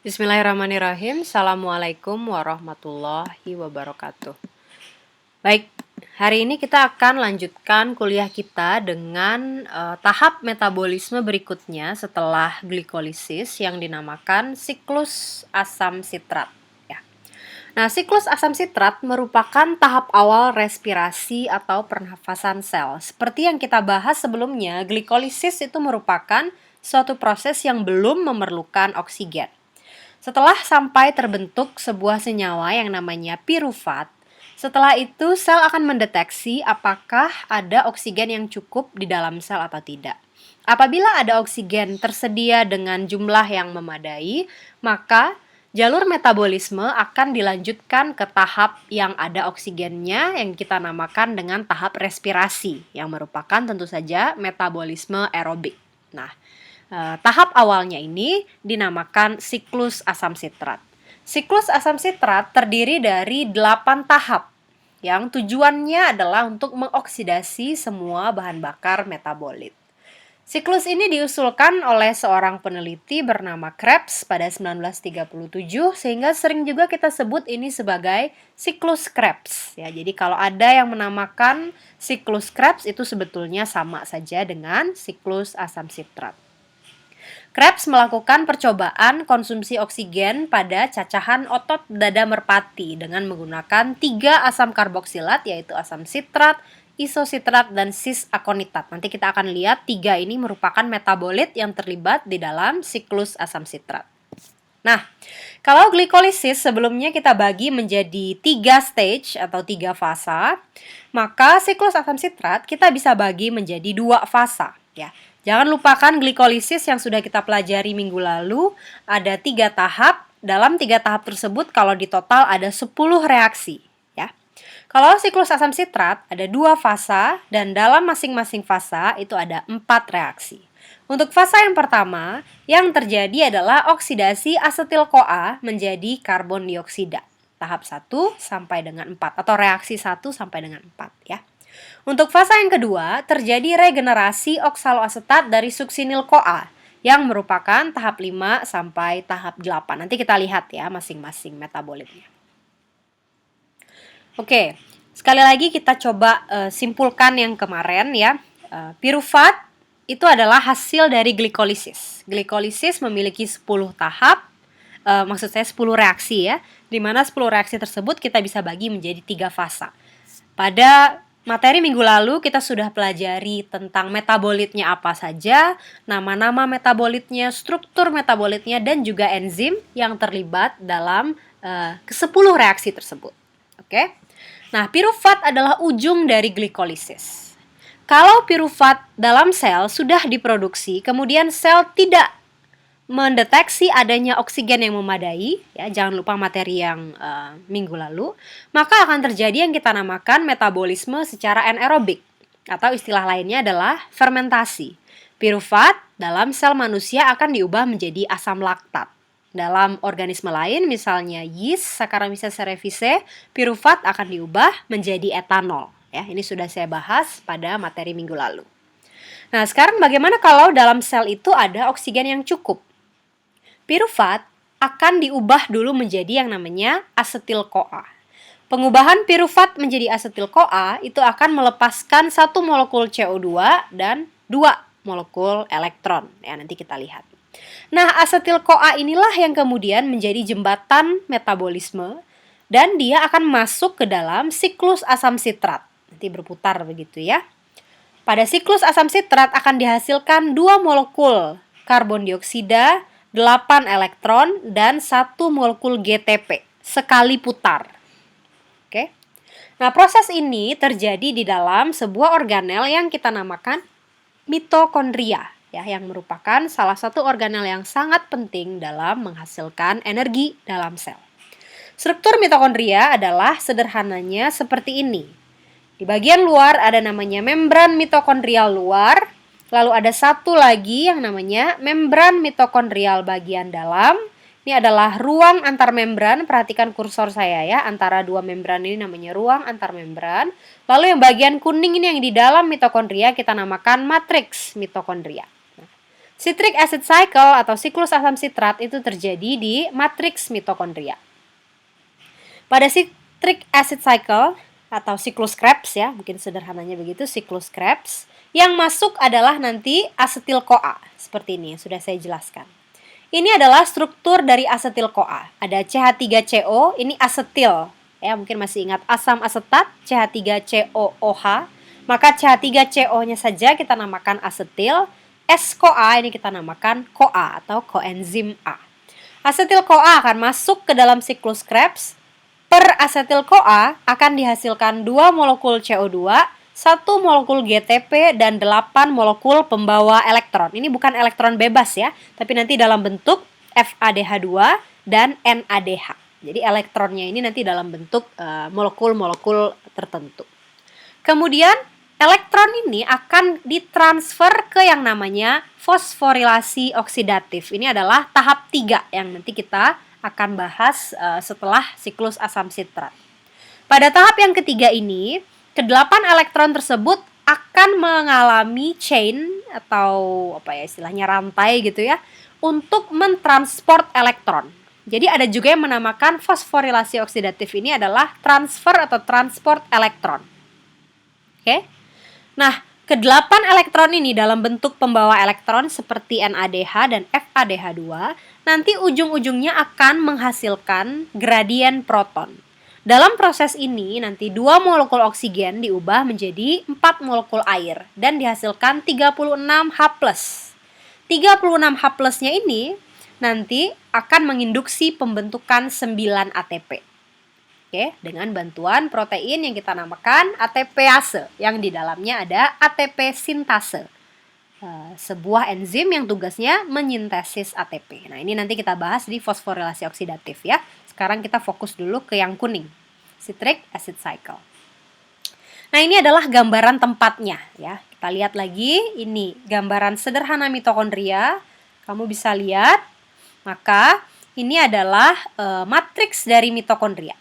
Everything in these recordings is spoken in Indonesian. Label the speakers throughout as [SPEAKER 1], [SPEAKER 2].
[SPEAKER 1] Bismillahirrahmanirrahim. Assalamualaikum warahmatullahi wabarakatuh. Baik, hari ini kita akan lanjutkan kuliah kita dengan tahap metabolisme berikutnya setelah glikolisis yang dinamakan siklus asam sitrat. Ya. Nah, siklus asam sitrat merupakan tahap awal respirasi atau pernafasan sel. Seperti yang kita bahas sebelumnya, glikolisis itu merupakan suatu proses yang belum memerlukan oksigen. Setelah sampai terbentuk sebuah senyawa yang namanya pirufat, setelah itu sel akan mendeteksi apakah ada oksigen yang cukup di dalam sel atau tidak. Apabila ada oksigen tersedia dengan jumlah yang memadai, maka jalur metabolisme akan dilanjutkan ke tahap yang ada oksigennya yang kita namakan dengan tahap respirasi, yang merupakan tentu saja metabolisme aerobik. Nah, tahap awalnya ini dinamakan siklus asam sitrat. Siklus asam sitrat terdiri dari 8 tahap yang tujuannya adalah untuk mengoksidasi semua bahan bakar metabolit. Siklus ini diusulkan oleh seorang peneliti bernama Krebs pada 1937 sehingga sering juga kita sebut ini sebagai siklus Krebs. Ya, jadi kalau ada yang menamakan siklus Krebs itu sebetulnya sama saja dengan siklus asam sitrat. Krebs melakukan percobaan konsumsi oksigen pada cacahan otot dada merpati dengan menggunakan 3 asam karboksilat yaitu asam sitrat, isositrat, dan cis-akonitat. Nanti kita akan lihat 3 ini merupakan metabolit yang terlibat di dalam siklus asam sitrat. Nah, kalau glikolisis sebelumnya kita bagi menjadi 3 stage atau 3 fasa, maka siklus asam sitrat kita bisa bagi menjadi 2 fasa. Ya. Jangan lupakan glikolisis yang sudah kita pelajari minggu lalu, ada 3 tahap. Dalam 3 tahap tersebut kalau di total ada 10 reaksi. Ya. Kalau siklus asam sitrat ada 2 fasa dan dalam masing-masing fasa itu ada 4 reaksi. Untuk fasa yang pertama, yang terjadi adalah oksidasi asetil-CoA menjadi karbon dioksida. Tahap 1 sampai dengan 4 atau reaksi 1 sampai dengan 4 ya. Untuk fasa yang kedua, terjadi regenerasi oksaloasetat dari suksinil-CoA yang merupakan tahap 5 sampai tahap 8. Nanti kita lihat ya masing-masing metabolitnya. Oke, sekali lagi kita coba simpulkan yang kemarin ya. Pirufat itu adalah hasil dari glikolisis. Glikolisis memiliki 10 tahap, maksud saya 10 reaksi ya, di mana 10 reaksi tersebut kita bisa bagi menjadi 3 fasa. Pada materi minggu lalu kita sudah pelajari tentang metabolitnya apa saja, nama-nama metabolitnya, struktur metabolitnya, dan juga enzim yang terlibat dalam ke-10 reaksi tersebut. Oke? Nah, pirufat adalah ujung dari glikolisis. Kalau pirufat dalam sel sudah diproduksi, kemudian sel tidak mendeteksi adanya oksigen yang memadai, ya jangan lupa materi yang minggu lalu, maka akan terjadi yang kita namakan metabolisme secara anaerobik, atau istilah lainnya adalah fermentasi. Pirufat dalam sel manusia akan diubah menjadi asam laktat. Dalam organisme lain, misalnya yeast, Saccharomyces cerevisiae, pirufat akan diubah menjadi etanol. Ya, ini sudah saya bahas pada materi minggu lalu. Nah, sekarang bagaimana kalau dalam sel itu ada oksigen yang cukup? Pirufat akan diubah dulu menjadi yang namanya asetil-CoA. Pengubahan pirufat menjadi asetil-CoA itu akan melepaskan 1 molekul CO2 dan 2 molekul elektron. Ya, nanti kita lihat. Nah, asetil-CoA inilah yang kemudian menjadi jembatan metabolisme dan dia akan masuk ke dalam siklus asam sitrat. Nanti berputar begitu ya. Pada siklus asam sitrat akan dihasilkan 2 molekul karbon dioksida, 8 elektron, dan 1 molekul GTP sekali putar. Oke. Nah, proses ini terjadi di dalam sebuah organel yang kita namakan mitokondria, ya, yang merupakan salah satu organel yang sangat penting dalam menghasilkan energi dalam sel. Struktur mitokondria adalah sederhananya seperti ini. Di bagian luar ada namanya membran mitokondrial luar. Lalu ada satu lagi yang namanya membran mitokondrial bagian dalam. Ini adalah ruang antar membran. Perhatikan kursor saya ya, antara 2 membran ini namanya ruang antar membran. Lalu yang bagian kuning ini yang di dalam mitokondria kita namakan matriks mitokondria. Nah, Citric acid cycle atau siklus asam sitrat itu terjadi di matriks mitokondria. Pada citric acid cycle atau siklus Krebs ya, mungkin sederhananya begitu, siklus Krebs, yang masuk adalah nanti asetil-CoA, seperti ini yang sudah saya jelaskan. Ini adalah struktur dari asetil-CoA. Ada CH3CO, ini asetil. Ya, mungkin masih ingat asam asetat, CH3COOH. Maka CH3CO-nya saja kita namakan asetil. S-CoA ini kita namakan CoA atau koenzim A. Asetil-CoA akan masuk ke dalam siklus Krebs. Per asetil-CoA akan dihasilkan 2 molekul CO2, 1 molekul GTP, dan 8 molekul pembawa elektron. Ini bukan elektron bebas ya, tapi nanti dalam bentuk FADH2 dan NADH. Jadi elektronnya ini nanti dalam bentuk molekul-molekul tertentu. Kemudian elektron ini akan ditransfer ke yang namanya fosforilasi oksidatif. Ini adalah tahap 3 yang nanti kita akan bahas setelah siklus asam sitrat. Pada tahap yang ketiga ini, ke-8 elektron tersebut akan mengalami chain atau istilahnya rantai gitu ya, untuk mentransport elektron. Jadi ada juga yang menamakan fosforilasi oksidatif ini adalah transfer atau transport elektron. Oke. Nah, ke-8 elektron ini dalam bentuk pembawa elektron seperti NADH dan FADH2 nanti ujung-ujungnya akan menghasilkan gradien proton. Dalam proses ini nanti 2 molekul oksigen diubah menjadi 4 molekul air dan dihasilkan 36H+. 36H+-nya ini nanti akan menginduksi pembentukan 9 ATP. Oke, dengan bantuan protein yang kita namakan ATPase yang di dalamnya ada ATP sintase. Sebuah enzim yang tugasnya menyintesis ATP. Nah, ini nanti kita bahas di fosforilasi oksidatif ya. Sekarang kita fokus dulu ke yang kuning, citric acid cycle. Nah, ini adalah gambaran tempatnya ya. Kita lihat lagi, ini gambaran sederhana mitokondria. Kamu bisa lihat, maka ini adalah matriks dari mitokondria.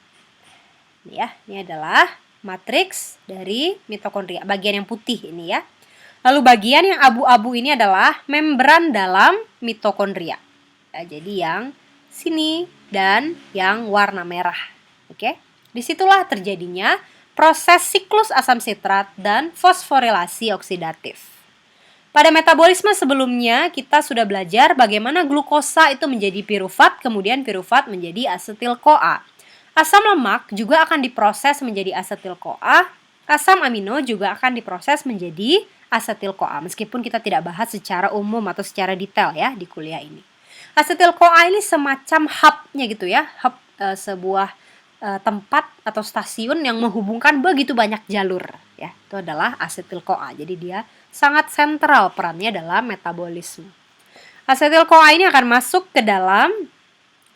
[SPEAKER 1] Ini ya, ini adalah matriks dari mitokondria. Bagian yang putih ini ya. Lalu bagian yang abu-abu ini adalah membran dalam mitokondria. Ya, jadi yang sini dan yang warna merah. Oke, disitulah terjadinya proses siklus asam sitrat dan fosforilasi oksidatif. Pada metabolisme sebelumnya kita sudah belajar bagaimana glukosa itu menjadi pirufat, kemudian pirufat menjadi asetil-CoA. Asam lemak juga akan diproses menjadi asetil-CoA, asam amino juga akan diproses menjadi asetil-CoA, meskipun kita tidak bahas secara umum atau secara detail ya di kuliah ini. Asetil-CoA ini semacam hub-nya gitu ya, hub sebuah tempat atau stasiun yang menghubungkan begitu banyak jalur ya. Itu adalah asetil-CoA. Jadi dia sangat sentral perannya dalam metabolisme. Asetil-CoA ini akan masuk ke dalam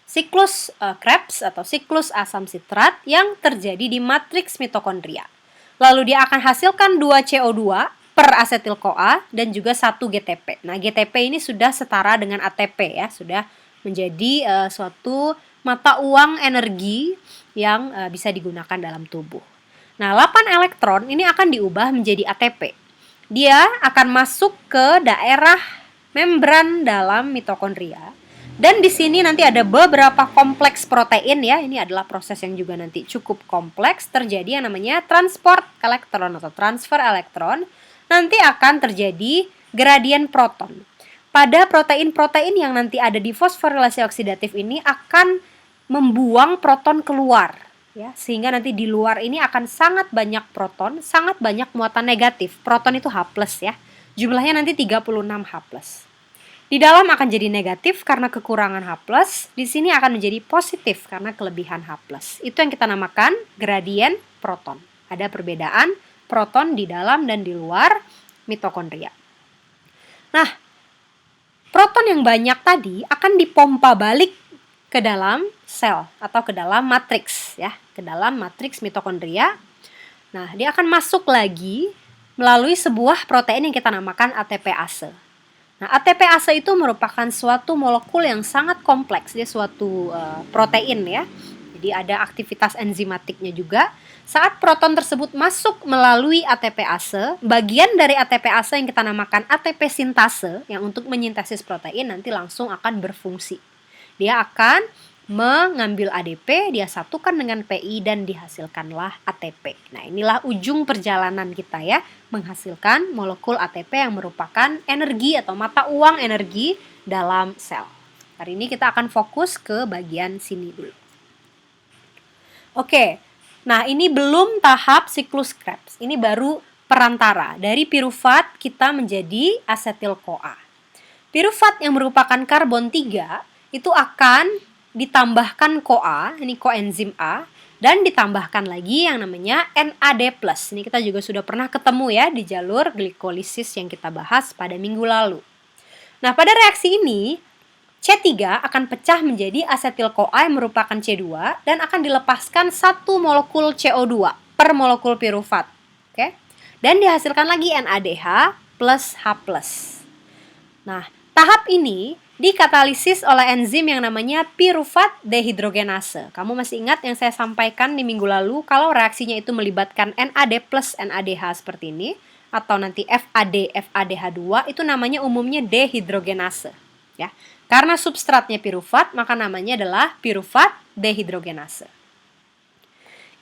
[SPEAKER 1] siklus Krebs atau siklus asam sitrat yang terjadi di matriks mitokondria. Lalu dia akan hasilkan 2 CO2 per asetil-CoA dan juga 1 GTP. Nah, GTP ini sudah setara dengan ATP ya, sudah menjadi suatu mata uang energi yang bisa digunakan dalam tubuh. Nah, 8 elektron ini akan diubah menjadi ATP. Dia akan masuk ke daerah membran dalam mitokondria. Dan di sini nanti ada beberapa kompleks protein ya. Ini adalah proses yang juga nanti cukup kompleks. Terjadi yang namanya transport elektron atau transfer elektron. Nanti akan terjadi gradien proton. Pada protein-protein yang nanti ada di fosforilasi oksidatif ini akan membuang proton keluar. Ya, sehingga nanti di luar ini akan sangat banyak proton, sangat banyak muatan negatif. Proton itu H+, ya. Jumlahnya nanti 36H+. Di dalam akan jadi negatif karena kekurangan H+, di sini akan menjadi positif karena kelebihan H+. Itu yang kita namakan gradien proton. Ada perbedaan proton di dalam dan di luar mitokondria. Nah, proton yang banyak tadi akan dipompa balik ke dalam sel atau ke dalam matriks ya, ke dalam matriks mitokondria. Nah, dia akan masuk lagi melalui sebuah protein yang kita namakan ATPase. Nah, ATPase itu merupakan suatu molekul yang sangat kompleks, dia suatu protein ya. Jadi ada aktivitas enzimatiknya juga. Saat proton tersebut masuk melalui ATPase, bagian dari ATPase yang kita namakan ATP sintase yang untuk menyintesis protein nanti langsung akan berfungsi. Dia akan mengambil ADP, dia satukan dengan PI dan dihasilkanlah ATP. Nah, inilah ujung perjalanan kita ya, menghasilkan molekul ATP yang merupakan energi atau mata uang energi dalam sel. Hari ini kita akan fokus ke bagian sini dulu. Oke, nah ini belum tahap siklus Krebs. Ini baru perantara. Dari piruvat kita menjadi asetil-CoA. Piruvat yang merupakan karbon 3 itu akan ditambahkan CoA, ini koenzim A, dan ditambahkan lagi yang namanya NAD+. Ini kita juga sudah pernah ketemu ya di jalur glikolisis yang kita bahas pada minggu lalu. Nah, pada reaksi ini C3 akan pecah menjadi asetil-CoA yang merupakan C2 dan akan dilepaskan 1 molekul CO2 per molekul piruvat. Oke? Dan dihasilkan lagi NADH plus H+. Nah, tahap ini dikatalisis oleh enzim yang namanya piruvat dehidrogenase. Kamu masih ingat yang saya sampaikan di minggu lalu kalau reaksinya itu melibatkan NAD plus NADH seperti ini atau nanti FAD FADH2 itu namanya umumnya dehidrogenase ya. Karena substratnya piruvat maka namanya adalah piruvat dehidrogenase.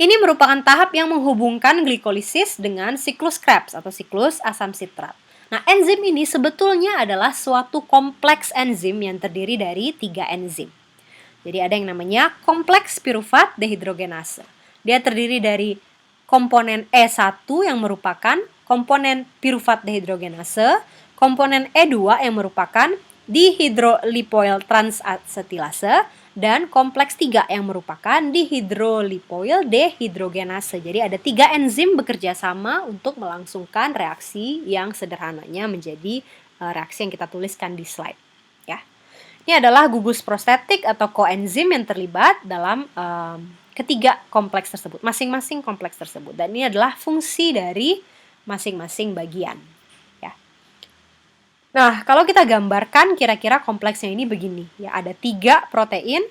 [SPEAKER 1] Ini merupakan tahap yang menghubungkan glikolisis dengan siklus Krebs atau siklus asam sitrat. Nah, enzim ini sebetulnya adalah suatu kompleks enzim yang terdiri dari 3 enzim. Jadi ada yang namanya kompleks piruvat dehidrogenase. Dia terdiri dari komponen E1 yang merupakan komponen piruvat dehidrogenase, komponen E2 yang merupakan dihidrolipoil transasetilase, dan kompleks 3 yang merupakan dihidrolipoil dehidrogenase. Jadi ada 3 enzim bekerja sama untuk melangsungkan reaksi yang sederhananya menjadi reaksi yang kita tuliskan di slide. Ya. Ini adalah gugus prostetik atau koenzim yang terlibat dalam ketiga kompleks tersebut, masing-masing kompleks tersebut. Dan ini adalah fungsi dari masing-masing bagian. Nah, kalau kita gambarkan kira-kira kompleksnya ini begini. Ya, ada 3 protein,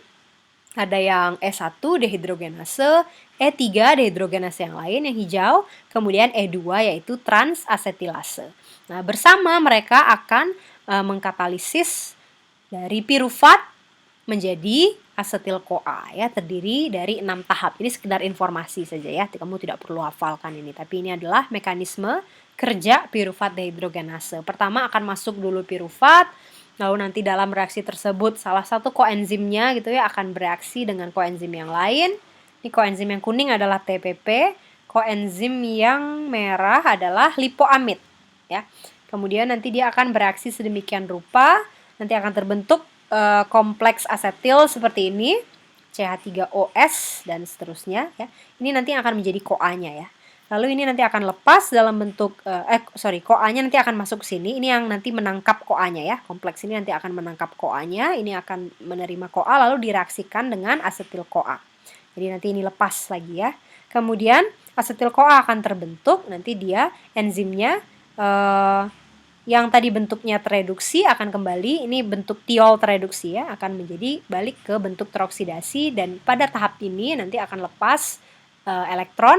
[SPEAKER 1] ada yang E1 dehidrogenase, E3 dehidrogenase yang lain yang hijau, kemudian E2 yaitu transasetilase. Nah, bersama mereka akan mengkatalisis dari piruvat menjadi asetil-CoA ya, terdiri dari 6 tahap. Ini sekedar informasi saja ya, kamu tidak perlu hafalkan ini, tapi ini adalah mekanisme kerja piruvat dehidrogenase. Pertama akan masuk dulu piruvat, lalu nanti dalam reaksi tersebut salah satu koenzimnya gitu ya akan bereaksi dengan koenzim yang lain. Ini koenzim yang kuning adalah TPP, koenzim yang merah adalah lipoamid ya. Kemudian nanti dia akan bereaksi sedemikian rupa, nanti akan terbentuk kompleks asetil seperti ini, CH3OS dan seterusnya ya. Ini nanti akan menjadi CoA-nya ya. Lalu ini nanti akan lepas dalam bentuk CoA-nya nanti akan masuk ke sini. Ini yang nanti menangkap CoA-nya ya. Kompleks ini nanti akan menangkap CoA-nya, ini akan menerima CoA lalu direaksikan dengan asetil-CoA. Jadi nanti ini lepas lagi ya. Kemudian asetil-CoA akan terbentuk, nanti dia enzimnya yang tadi bentuknya tereduksi akan kembali, ini bentuk tiol tereduksi ya, akan menjadi balik ke bentuk teroksidasi dan pada tahap ini nanti akan lepas elektron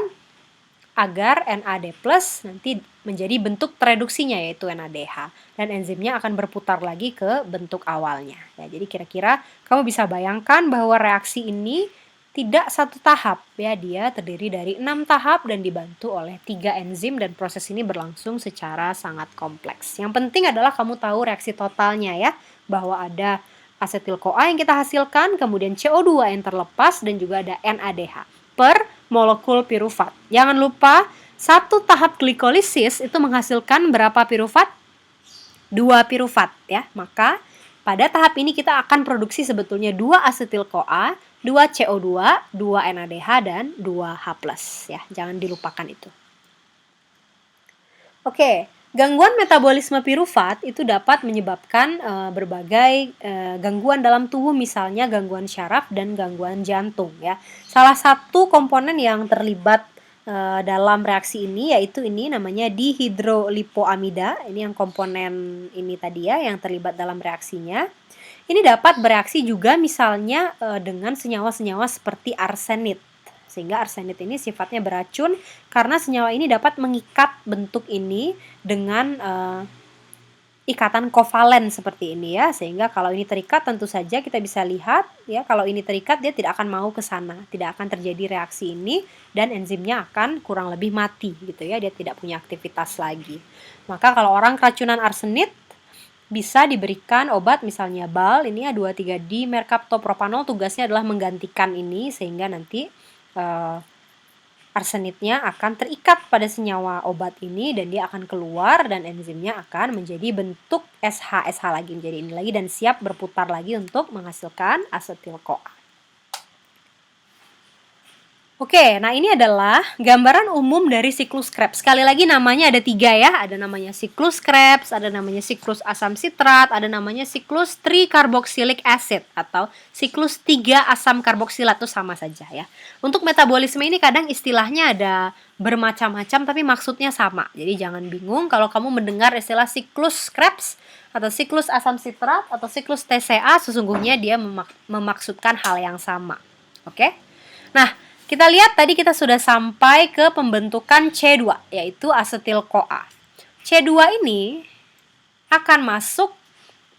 [SPEAKER 1] agar NAD+ nanti menjadi bentuk tereduksinya yaitu NADH dan enzimnya akan berputar lagi ke bentuk awalnya. Ya, jadi kira-kira kamu bisa bayangkan bahwa reaksi ini tidak satu tahap ya, dia terdiri dari 6 tahap dan dibantu oleh 3 enzim dan proses ini berlangsung secara sangat kompleks. Yang penting adalah kamu tahu reaksi totalnya ya, bahwa ada asetil-CoA yang kita hasilkan, kemudian CO2 yang terlepas dan juga ada NADH per molekul piruvat. Jangan lupa, satu tahap glikolisis itu menghasilkan berapa piruvat? 2 piruvat ya. Maka pada tahap ini kita akan produksi sebetulnya 2 asetil-CoA, 2 CO2, 2 NADH dan 2 H+ ya. Jangan dilupakan itu. Oke, gangguan metabolisme piruvat itu dapat menyebabkan berbagai gangguan dalam tubuh, misalnya gangguan syaraf dan gangguan jantung ya. Salah satu komponen yang terlibat dalam reaksi ini yaitu ini namanya dihidrolipoamida. Ini yang komponen ini tadi ya yang terlibat dalam reaksinya. Ini dapat bereaksi juga misalnya dengan senyawa-senyawa seperti arsenit. Sehingga arsenit ini sifatnya beracun karena senyawa ini dapat mengikat bentuk ini dengan ikatan kovalen seperti ini ya, sehingga kalau ini terikat tentu saja kita bisa lihat ya, kalau ini terikat dia tidak akan mau ke sana, tidak akan terjadi reaksi ini dan enzimnya akan kurang lebih mati gitu ya, dia tidak punya aktivitas lagi. Maka kalau orang keracunan arsenit bisa diberikan obat misalnya BAL, ini ya 2,3-D merkaptopropanol, tugasnya adalah menggantikan ini sehingga nanti arsenitnya akan terikat pada senyawa obat ini dan dia akan keluar dan enzimnya akan menjadi bentuk SH lagi, menjadi ini lagi dan siap berputar lagi untuk menghasilkan asetil-CoA. Oke, nah ini adalah gambaran umum dari siklus Krebs. Sekali lagi namanya ada 3 ya, ada namanya siklus Krebs, ada namanya siklus asam sitrat, ada namanya siklus tricarboxylic acid atau siklus 3 asam karboksilat, itu sama saja ya. Untuk metabolisme ini kadang istilahnya ada bermacam-macam tapi maksudnya sama. Jadi jangan bingung kalau kamu mendengar istilah siklus Krebs atau siklus asam sitrat atau siklus TCA, sesungguhnya dia memaksudkan hal yang sama. Oke? Nah, kita lihat tadi kita sudah sampai ke pembentukan C2, yaitu asetil-CoA. C2 ini akan masuk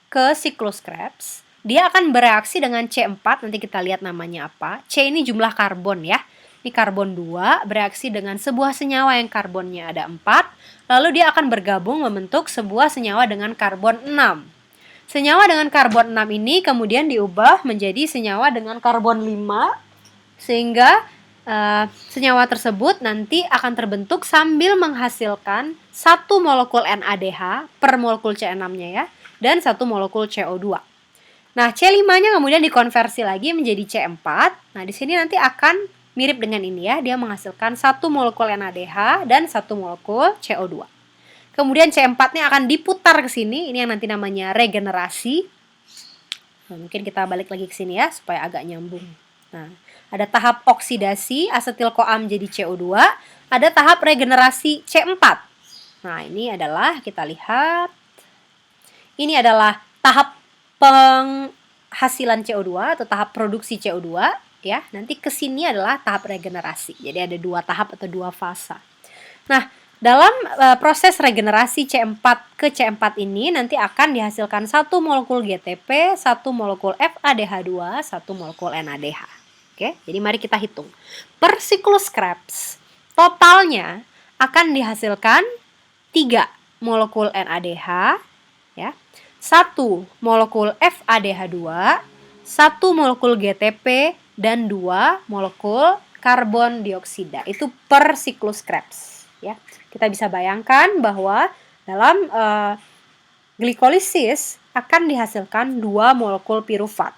[SPEAKER 1] ke siklus Krebs. Dia akan bereaksi dengan C4, nanti kita lihat namanya apa. C ini jumlah karbon ya. Ini karbon 2 bereaksi dengan sebuah senyawa yang karbonnya ada 4. Lalu dia akan bergabung membentuk sebuah senyawa dengan karbon 6. Senyawa dengan karbon 6 ini kemudian diubah menjadi senyawa dengan karbon 5. Sehingga senyawa tersebut nanti akan terbentuk sambil menghasilkan 1 molekul NADH per molekul C6-nya ya, dan 1 molekul CO2. Nah, C5-nya kemudian dikonversi lagi menjadi C4. Nah, di sini nanti akan mirip dengan ini ya, dia menghasilkan 1 molekul NADH dan 1 molekul CO2. Kemudian C4-nya akan diputar ke sini, ini yang nanti namanya regenerasi. Nah, mungkin kita balik lagi ke sini ya, supaya agak nyambung. Nah, ada tahap oksidasi asetil-CoA menjadi CO2, ada tahap regenerasi C4. Nah, ini adalah kita lihat. Ini adalah tahap penghasilan CO2 atau tahap produksi CO2 ya. Nanti ke sini adalah tahap regenerasi. Jadi ada 2 tahap atau 2 fasa. Nah, dalam proses regenerasi C4 ke C4 ini nanti akan dihasilkan 1 molekul GTP, 1 molekul FADH2, 1 molekul NADH. Oke, jadi mari kita hitung. Per siklus Krebs, totalnya akan dihasilkan 3 molekul NADH, ya, 1 molekul FADH2, 1 molekul GTP, dan 2 molekul karbon dioksida. Itu per siklus Krebs. Ya. Kita bisa bayangkan bahwa dalam glikolisis akan dihasilkan 2 molekul pirufat.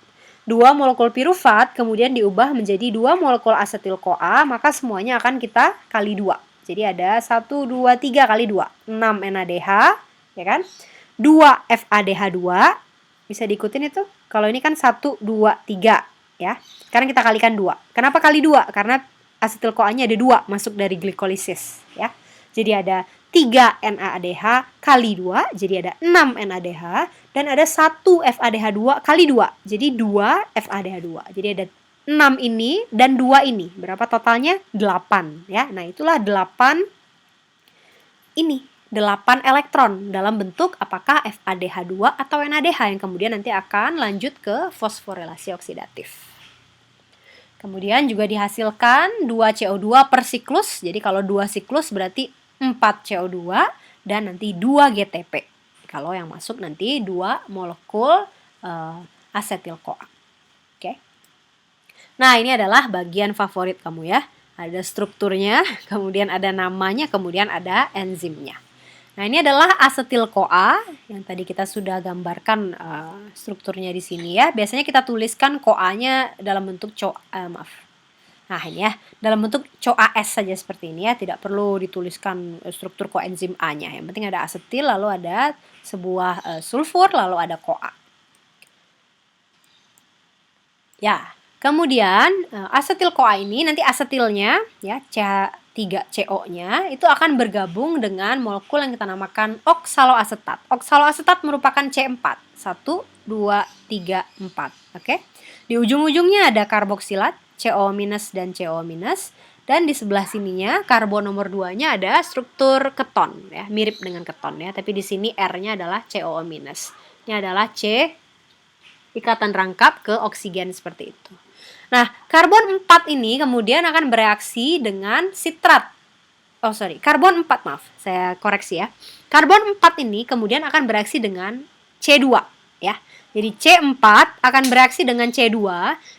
[SPEAKER 1] 2 molekul pirufat kemudian diubah menjadi 2 molekul asetil-CoA, maka semuanya akan kita kali 2. Jadi ada 1, 2, 3 kali 2, 6 NADH, ya kan? 2 FADH2, bisa diikutin itu? Kalau ini kan 1, 2, 3, ya. Sekarang kita kalikan 2. Kenapa kali 2? Karena asetil-CoA-nya ada 2 masuk dari glikolisis, ya. Jadi ada 3 NADH kali 2, jadi ada 6 NADH, dan ada 1 FADH2 kali 2, jadi 2 FADH2. Jadi ada 6 ini dan 2 ini. Berapa totalnya? 8. Ya. Nah, itulah 8 ini. 8 elektron dalam bentuk apakah FADH2 atau NADH yang kemudian nanti akan lanjut ke fosforilasi oksidatif. Kemudian juga dihasilkan 2 CO2 per siklus. Jadi kalau 2 siklus berarti 4 CO2 dan nanti 2 GTP. Kalau yang masuk nanti 2 molekul asetil-CoA. Oke. Nah, ini adalah bagian favorit kamu ya. Ada strukturnya, kemudian ada namanya, kemudian ada enzimnya. Nah, ini adalah asetil-CoA yang tadi kita sudah gambarkan strukturnya di sini ya. Biasanya kita tuliskan CoA-nya dalam bentuk Nah, ini ya, dalam bentuk CoAS saja seperti ini ya, tidak perlu dituliskan struktur koenzim A-nya. Yang penting ada asetil, lalu ada sebuah sulfur, lalu ada CoA. Ya, kemudian asetil-CoA ini nanti asetilnya ya, CH3CO-nya itu akan bergabung dengan molekul yang kita namakan oksaloasetat. Oksaloasetat merupakan C4, 1, 2, 3, 4. Oke. Di ujung-ujungnya ada karboksilat, CO- dan CO-. Dan di sebelah sininya karbon nomor 2-nya ada struktur keton ya, mirip dengan keton ya, tapi di sini R-nya adalah CO-. Ini adalah C, ikatan rangkap ke oksigen seperti itu. Nah, karbon 4 ini kemudian akan bereaksi dengan sitrat. Karbon 4, maaf, saya koreksi ya. Karbon 4 ini kemudian akan bereaksi dengan C2 ya. Jadi C4 akan bereaksi dengan C2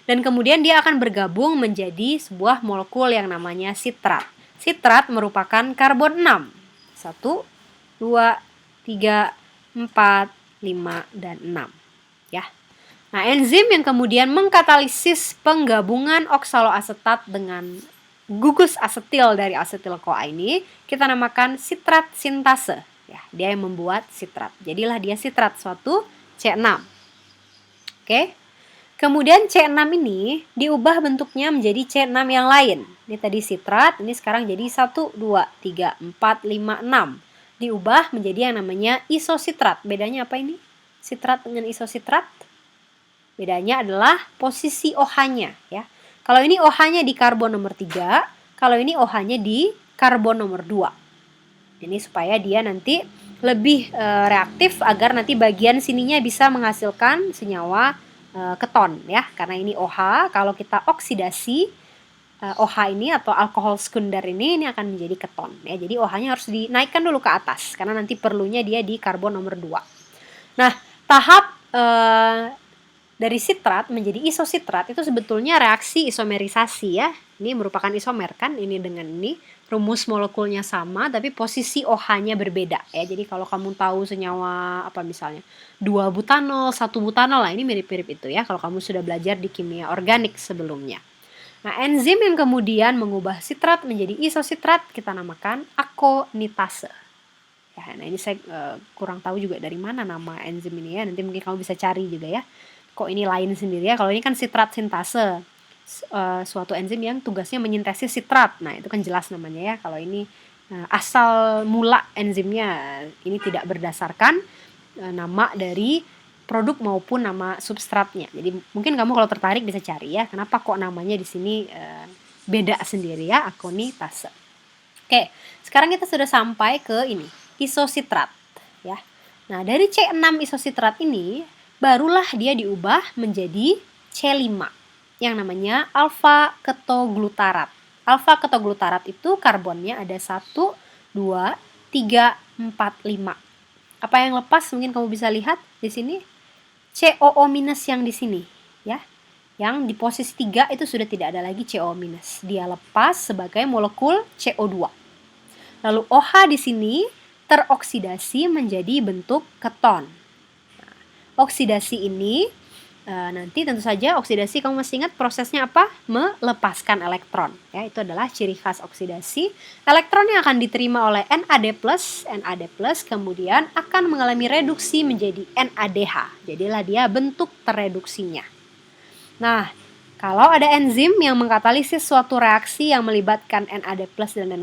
[SPEAKER 1] dan kemudian dia akan bergabung menjadi sebuah molekul yang namanya sitrat. Sitrat merupakan karbon 6. 1, 2, 3, 4, 5, dan 6 ya. Nah, enzim yang kemudian mengkatalisis penggabungan oksaloasetat dengan gugus asetil dari asetil-CoA ini kita namakan sitrat sintase. Ya, dia yang membuat sitrat. Jadilah dia sitrat suatu C6. Oke. Kemudian C6 ini diubah bentuknya menjadi C6 yang lain. Ini tadi sitrat, ini sekarang jadi 1, 2, 3, 4, 5, 6. Diubah menjadi yang namanya isositrat. Bedanya apa ini? Sitrat dengan isositrat? Bedanya adalah posisi OH-nya ya. Kalau ini OH-nya di karbon nomor 3, kalau ini OH-nya di karbon nomor 2. Ini supaya dia nanti lebih reaktif agar nanti bagian sininya bisa menghasilkan senyawa keton ya. Karena ini OH, kalau kita oksidasi OH ini atau alkohol sekunder ini akan menjadi keton ya. Jadi OH-nya harus dinaikkan dulu ke atas karena nanti perlunya dia di karbon nomor 2. Nah, tahap dari sitrat menjadi isositrat itu sebetulnya reaksi isomerisasi ya. Ini merupakan isomer kan, ini dengan ini. Rumus molekulnya sama tapi posisi OH-nya berbeda ya. Jadi kalau kamu tahu senyawa apa misalnya 2 butanol, 1 butanol lah, ini mirip-mirip itu ya kalau kamu sudah belajar di kimia organik sebelumnya. Nah, enzim yang kemudian mengubah sitrat menjadi isositrat kita namakan akonitase. Ya, nah ini saya kurang tahu juga dari mana nama enzim ini ya. Nanti mungkin kamu bisa cari juga ya. Kok ini lain sendiri ya? Kalau ini kan sitrat sintase, suatu enzim yang tugasnya menyintesis sitrat. Nah, itu kan jelas namanya ya. Kalau ini asal mula enzimnya ini tidak berdasarkan nama dari produk maupun nama substratnya. Jadi mungkin kamu kalau tertarik bisa cari ya, kenapa kok namanya di sini beda sendiri ya, akonitase. Oke, sekarang kita sudah sampai ke ini, isositrat ya. Nah, dari C6 isositrat ini barulah dia diubah menjadi C5 yang namanya alfa ketoglutarat. Alfa ketoglutarat itu karbonnya ada 1, 2, 3, 4, 5. Apa yang lepas mungkin kamu bisa lihat di sini COO- yang di sini ya. Yang di posisi 3 itu sudah tidak ada lagi COO-. Dia lepas sebagai molekul CO2. Lalu OH di sini teroksidasi menjadi bentuk keton. Oksidasi ini nanti tentu saja oksidasi kamu masih ingat prosesnya apa? Melepaskan elektron ya, itu adalah ciri khas oksidasi. Elektron yang akan diterima oleh NAD+, kemudian akan mengalami reduksi menjadi NADH. Jadilah dia bentuk tereduksinya. Nah, kalau ada enzim yang mengkatalisis suatu reaksi yang melibatkan NAD+ dan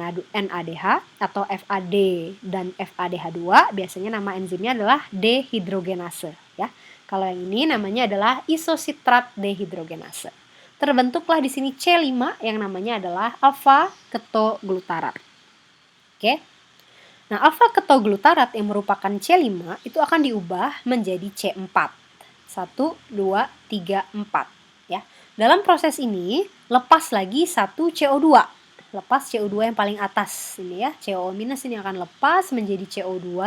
[SPEAKER 1] NADH atau FAD dan FADH2, biasanya nama enzimnya adalah dehidrogenase ya. Kalau yang ini namanya adalah isositrat dehidrogenase. Terbentuklah di sini C5 yang namanya adalah alfa ketoglutarat. Oke. Nah, alfa ketoglutarat yang merupakan C5 itu akan diubah menjadi C4. 1, 2, 3, 4 ya. Dalam proses ini lepas lagi satu CO2. Lepas CO2 yang paling atas ini ya. CO- ini akan lepas menjadi CO2.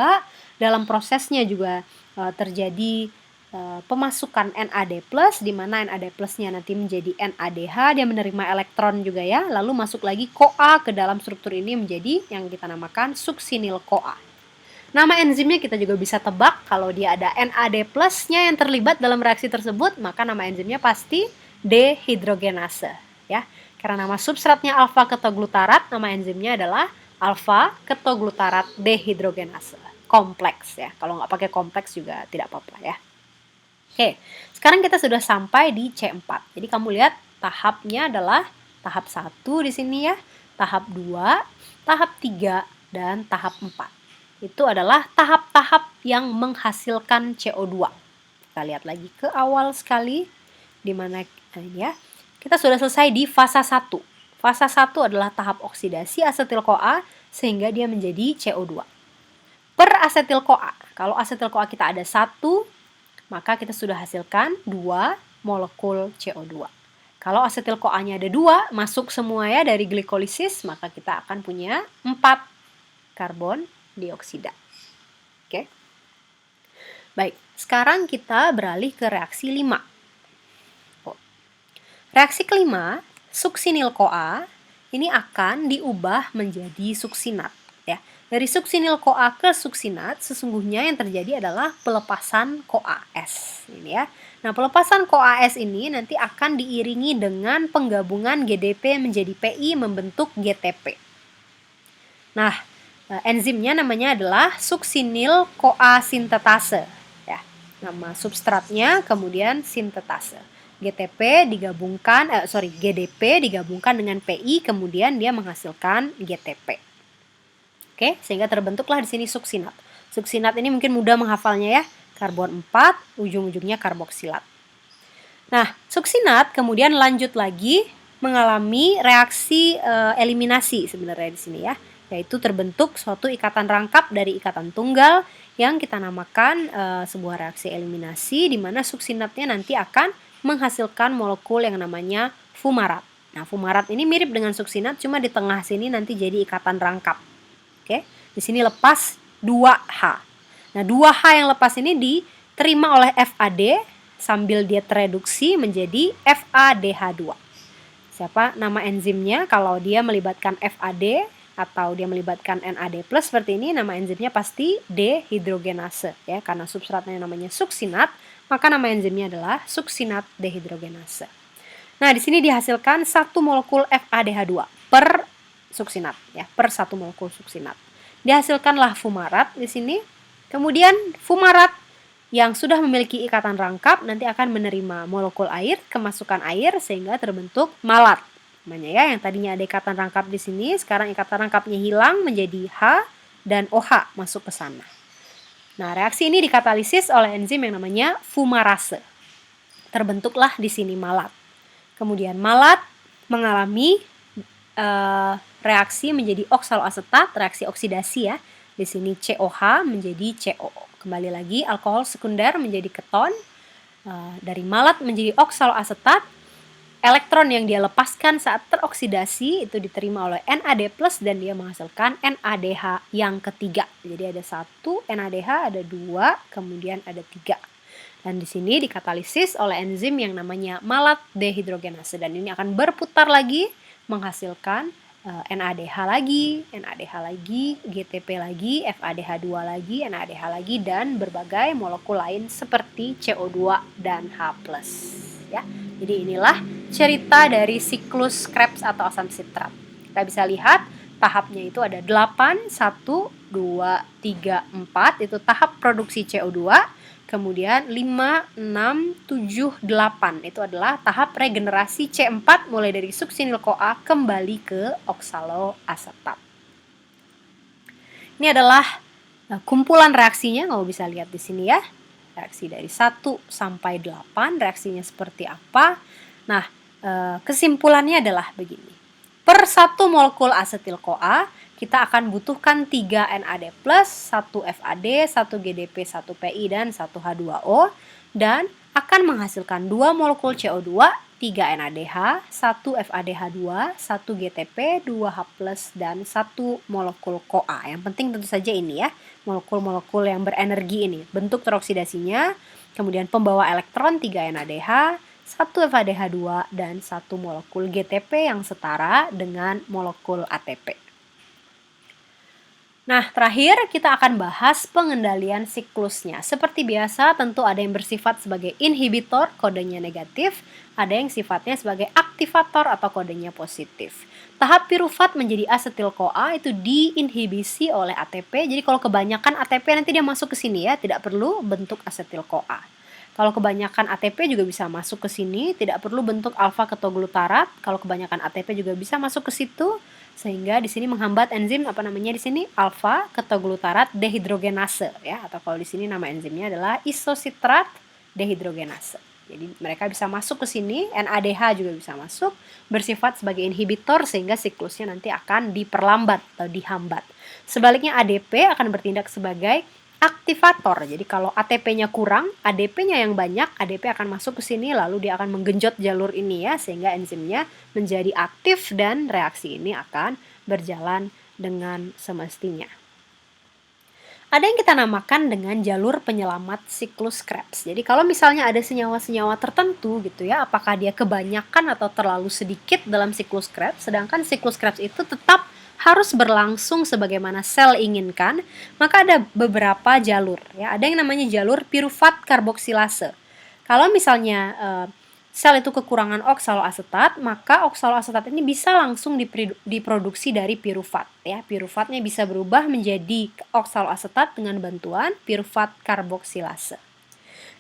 [SPEAKER 1] Dalam prosesnya juga terjadi pemasukan NAD+, di mana NAD+- nanti menjadi NADH, dia menerima elektron juga ya, lalu masuk lagi CoA ke dalam struktur ini menjadi yang kita namakan suksinil CoA. Nama enzimnya kita juga bisa tebak, kalau dia ada NAD+- yang terlibat dalam reaksi tersebut, maka nama enzimnya pasti dehidrogenase ya. Karena nama substratnya alfa ketoglutarat, nama enzimnya adalah alfa ketoglutarat dehidrogenase. Kompleks ya. Kalau nggak pakai kompleks juga tidak apa-apa ya. Oke, sekarang kita sudah sampai di C4. Jadi kamu lihat tahapnya adalah tahap 1 di sini ya, tahap 2, tahap 3, dan tahap 4. Itu adalah tahap-tahap yang menghasilkan CO2. Kita kita lihat lagi ke awal sekali, di mana ini ya, kita sudah selesai di fasa 1. Fasa 1 adalah tahap oksidasi asetil-CoA sehingga dia menjadi CO2. Per asetil-CoA, kalau asetil-CoA kita ada 1, maka kita sudah hasilkan 2 molekul CO2. Kalau asetil-CoA-nya ada 2, masuk semua ya dari glikolisis, maka kita akan punya 4 karbon dioksida. Oke. Baik, sekarang kita beralih ke reaksi 5. Reaksi kelima, suksinil-CoA ini akan diubah menjadi suksinat ya. Dari suksinil-CoA ke suksinat, sesungguhnya yang terjadi adalah pelepasan CoAs ini ya. Nah, pelepasan CoAs ini nanti akan diiringi dengan penggabungan GDP menjadi PI membentuk GTP. Nah, enzimnya namanya adalah suksinil-CoA sintetase ya. Nama substratnya kemudian sintetase. GDP digabungkan dengan PI kemudian dia menghasilkan GTP. Oke, sehingga terbentuklah di sini suksinat. Suksinat ini mungkin mudah menghafalnya ya. Karbon 4, ujung-ujungnya karboksilat. Nah, suksinat kemudian lanjut lagi mengalami reaksi eliminasi sebenarnya di sini ya, yaitu terbentuk suatu ikatan rangkap dari ikatan tunggal yang kita namakan sebuah reaksi eliminasi di mana suksinatnya nanti akan menghasilkan molekul yang namanya fumarat. Nah, fumarat ini mirip dengan suksinat, cuma di tengah sini nanti jadi ikatan rangkap. Oke, di sini lepas 2H. Nah, 2H yang lepas ini diterima oleh FAD sambil dia tereduksi menjadi FADH2. Siapa nama enzimnya? Kalau dia melibatkan FAD atau dia melibatkan NAD+ seperti ini, nama enzimnya pasti dehidrogenase ya, karena substratnya namanya suksinat, maka nama enzimnya adalah suksinat dehidrogenase. Nah, di sini dihasilkan 1 molekul FADH2 per suksinat ya, per 1 molekul suksinat. Dihasilkanlah fumarat di sini. Kemudian fumarat yang sudah memiliki ikatan rangkap nanti akan menerima molekul air, kemasukan air sehingga terbentuk malat. Namanya ya, yang tadinya ada ikatan rangkap di sini, sekarang ikatan rangkapnya hilang menjadi H dan OH masuk ke sana. Nah, reaksi ini dikatalisis oleh enzim yang namanya fumarase. Terbentuklah di sini malat. Kemudian malat mengalami reaksi menjadi oksaloasetat, reaksi oksidasi ya. Di sini COH menjadi CO. Kembali lagi, alkohol sekunder menjadi keton. Dari malat menjadi oksaloasetat. Elektron yang dia lepaskan saat teroksidasi itu diterima oleh NAD+ dan dia menghasilkan NADH yang ketiga. Jadi ada 1 NADH, ada 2, kemudian ada 3. Dan di sini dikatalisis oleh enzim yang namanya malat dehidrogenase dan ini akan berputar lagi menghasilkan NADH lagi, GTP lagi, FADH2 lagi, NADH lagi, dan berbagai molekul lain seperti CO2 dan H+. Ya. Jadi inilah cerita dari siklus Krebs atau asam sitrat. Kita bisa lihat tahapnya itu ada 8, 1, 2, 3, 4, itu tahap produksi CO2. Kemudian 5, 6, 7, 8 itu adalah tahap regenerasi C4 mulai dari suksinil-CoA kembali ke oksaloasetat. Ini adalah kumpulan reaksinya, kamu bisa lihat di sini ya. Reaksi dari 1 sampai 8, reaksinya seperti apa. Nah, kesimpulannya adalah begini. Per 1 molekul asetil-CoA kita akan butuhkan 3 NAD+, 1 FAD, 1 GDP, 1 PI, dan 1 H2O, dan akan menghasilkan 2 molekul CO2, 3 NADH, 1 FADH2, 1 GTP, 2 H+, dan 1 molekul CoA. Yang penting tentu saja ini ya, molekul-molekul yang berenergi ini. Bentuk teroksidasinya, kemudian pembawa elektron 3 NADH, 1 FADH2, dan 1 molekul GTP yang setara dengan molekul ATP. Nah, terakhir kita akan bahas pengendalian siklusnya. Seperti biasa, tentu ada yang bersifat sebagai inhibitor, kodenya negatif, ada yang sifatnya sebagai aktivator atau kodenya positif. Tahap pirufat menjadi asetil-CoA itu diinhibisi oleh ATP. Jadi kalau kebanyakan ATP nanti dia masuk ke sini ya, tidak perlu bentuk asetil-CoA. Kalau kebanyakan ATP juga bisa masuk ke sini, tidak perlu bentuk alfa ketoglutarat. Kalau kebanyakan ATP juga bisa masuk ke situ. Sehingga di sini menghambat enzim di sini alfa ketoglutarat dehidrogenase ya, atau kalau di sini nama enzimnya adalah isositrat dehidrogenase. Jadi mereka bisa masuk ke sini, NADH juga bisa masuk, bersifat sebagai inhibitor sehingga siklusnya nanti akan diperlambat atau dihambat. Sebaliknya ADP akan bertindak sebagai aktivator. Jadi kalau ATP-nya kurang, ADP-nya yang banyak, ADP akan masuk ke sini lalu dia akan menggenjot jalur ini ya sehingga enzimnya menjadi aktif dan reaksi ini akan berjalan dengan semestinya. Ada yang kita namakan dengan jalur penyelamat siklus Krebs. Jadi kalau misalnya ada senyawa-senyawa tertentu gitu ya, apakah dia kebanyakan atau terlalu sedikit dalam siklus Krebs, sedangkan siklus Krebs itu tetap harus berlangsung sebagaimana sel inginkan, maka ada beberapa jalur ya. Ada yang namanya jalur pirufat karboksilase. Kalau misalnya sel itu kekurangan oksaloasetat, maka oksaloasetat ini bisa langsung diproduksi dari pirufat ya. Pirufatnya bisa berubah menjadi oksaloasetat dengan bantuan pirufat karboksilase.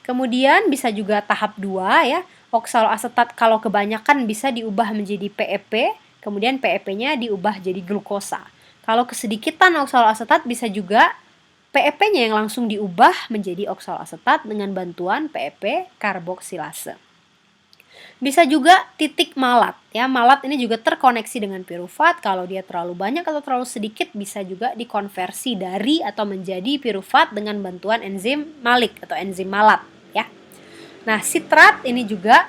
[SPEAKER 1] Kemudian bisa juga tahap 2 ya. Oksaloasetat kalau kebanyakan bisa diubah menjadi PEP, kemudian PEP-nya diubah jadi glukosa. Kalau kesedikitan oksaloasetat bisa juga PEP-nya yang langsung diubah menjadi oksaloasetat dengan bantuan PEP karboksilase. Bisa juga titik malat ya. Malat ini juga terkoneksi dengan pirufat. Kalau dia terlalu banyak atau terlalu sedikit bisa juga dikonversi dari atau menjadi pirufat dengan bantuan enzim malik atau enzim malat ya. Nah, sitrat ini juga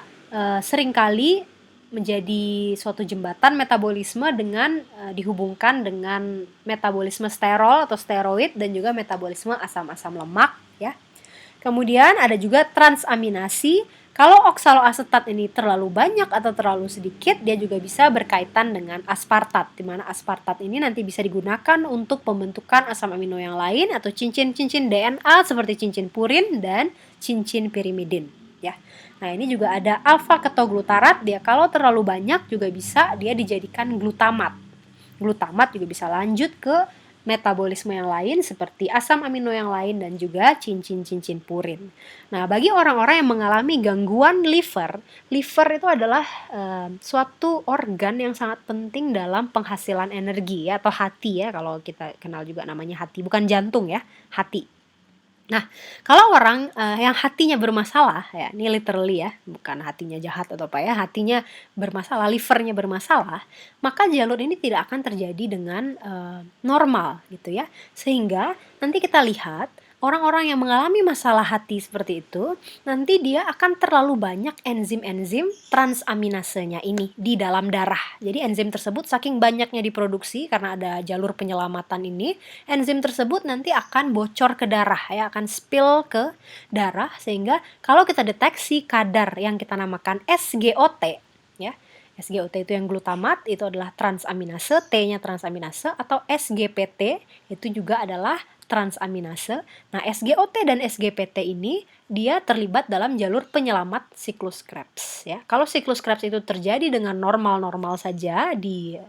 [SPEAKER 1] seringkali menjadi suatu jembatan metabolisme dengan dihubungkan dengan metabolisme sterol atau steroid dan juga metabolisme asam-asam lemak ya. Kemudian ada juga transaminasi. Kalau oksaloasetat ini terlalu banyak atau terlalu sedikit, dia juga bisa berkaitan dengan aspartat, di mana aspartat ini nanti bisa digunakan untuk pembentukan asam amino yang lain atau cincin-cincin DNA seperti cincin purin dan cincin pirimidin. Ya. Nah, ini juga ada alfa ketoglutarat, dia kalau terlalu banyak juga bisa dia dijadikan glutamat. Glutamat juga bisa lanjut ke metabolisme yang lain seperti asam amino yang lain dan juga cincin-cincin purin. Nah, bagi orang-orang yang mengalami gangguan liver itu adalah suatu organ yang sangat penting dalam penghasilan energi ya, atau hati ya, kalau kita kenal juga namanya hati, bukan jantung ya, hati. Nah, kalau orang yang hatinya bermasalah ya, ini literally ya, bukan hatinya jahat atau apa ya, hatinya bermasalah, livernya bermasalah, maka jalur ini tidak akan terjadi dengan normal gitu ya. Sehingga nanti kita lihat orang-orang yang mengalami masalah hati seperti itu, nanti dia akan terlalu banyak enzim-enzim transaminasenya ini di dalam darah. Jadi enzim tersebut saking banyaknya diproduksi karena ada jalur penyelamatan ini, enzim tersebut nanti akan bocor ke darah ya, akan spill ke darah sehingga kalau kita deteksi kadar yang kita namakan SGOT ya. SGOT itu yang glutamat, itu adalah transaminase, T-nya transaminase, atau SGPT itu juga adalah transaminase. Nah, SGOT dan SGPT ini dia terlibat dalam jalur penyelamat siklus Krebs ya. Kalau siklus Krebs itu terjadi dengan normal-normal saja di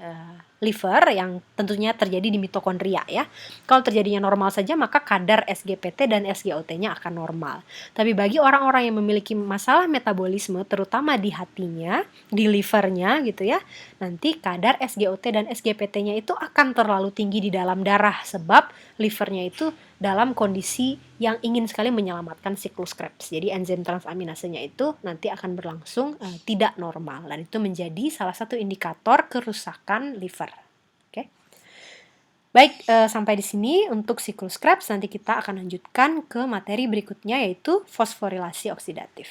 [SPEAKER 1] liver yang tentunya terjadi di mitokondria ya. Kalau terjadinya normal saja maka kadar SGPT dan SGOT-nya akan normal. Tapi bagi orang-orang yang memiliki masalah metabolisme terutama di hatinya, di livernya gitu ya, nanti kadar SGOT dan SGPT-nya itu akan terlalu tinggi di dalam darah sebab livernya itu dalam kondisi yang ingin sekali menyelamatkan siklus Krebs. Jadi enzim transaminasenya itu nanti akan berlangsung tidak normal dan itu menjadi salah satu indikator kerusakan liver. Oke. Baik, sampai di sini untuk siklus Krebs. Nanti kita akan lanjutkan ke materi berikutnya yaitu fosforilasi oksidatif.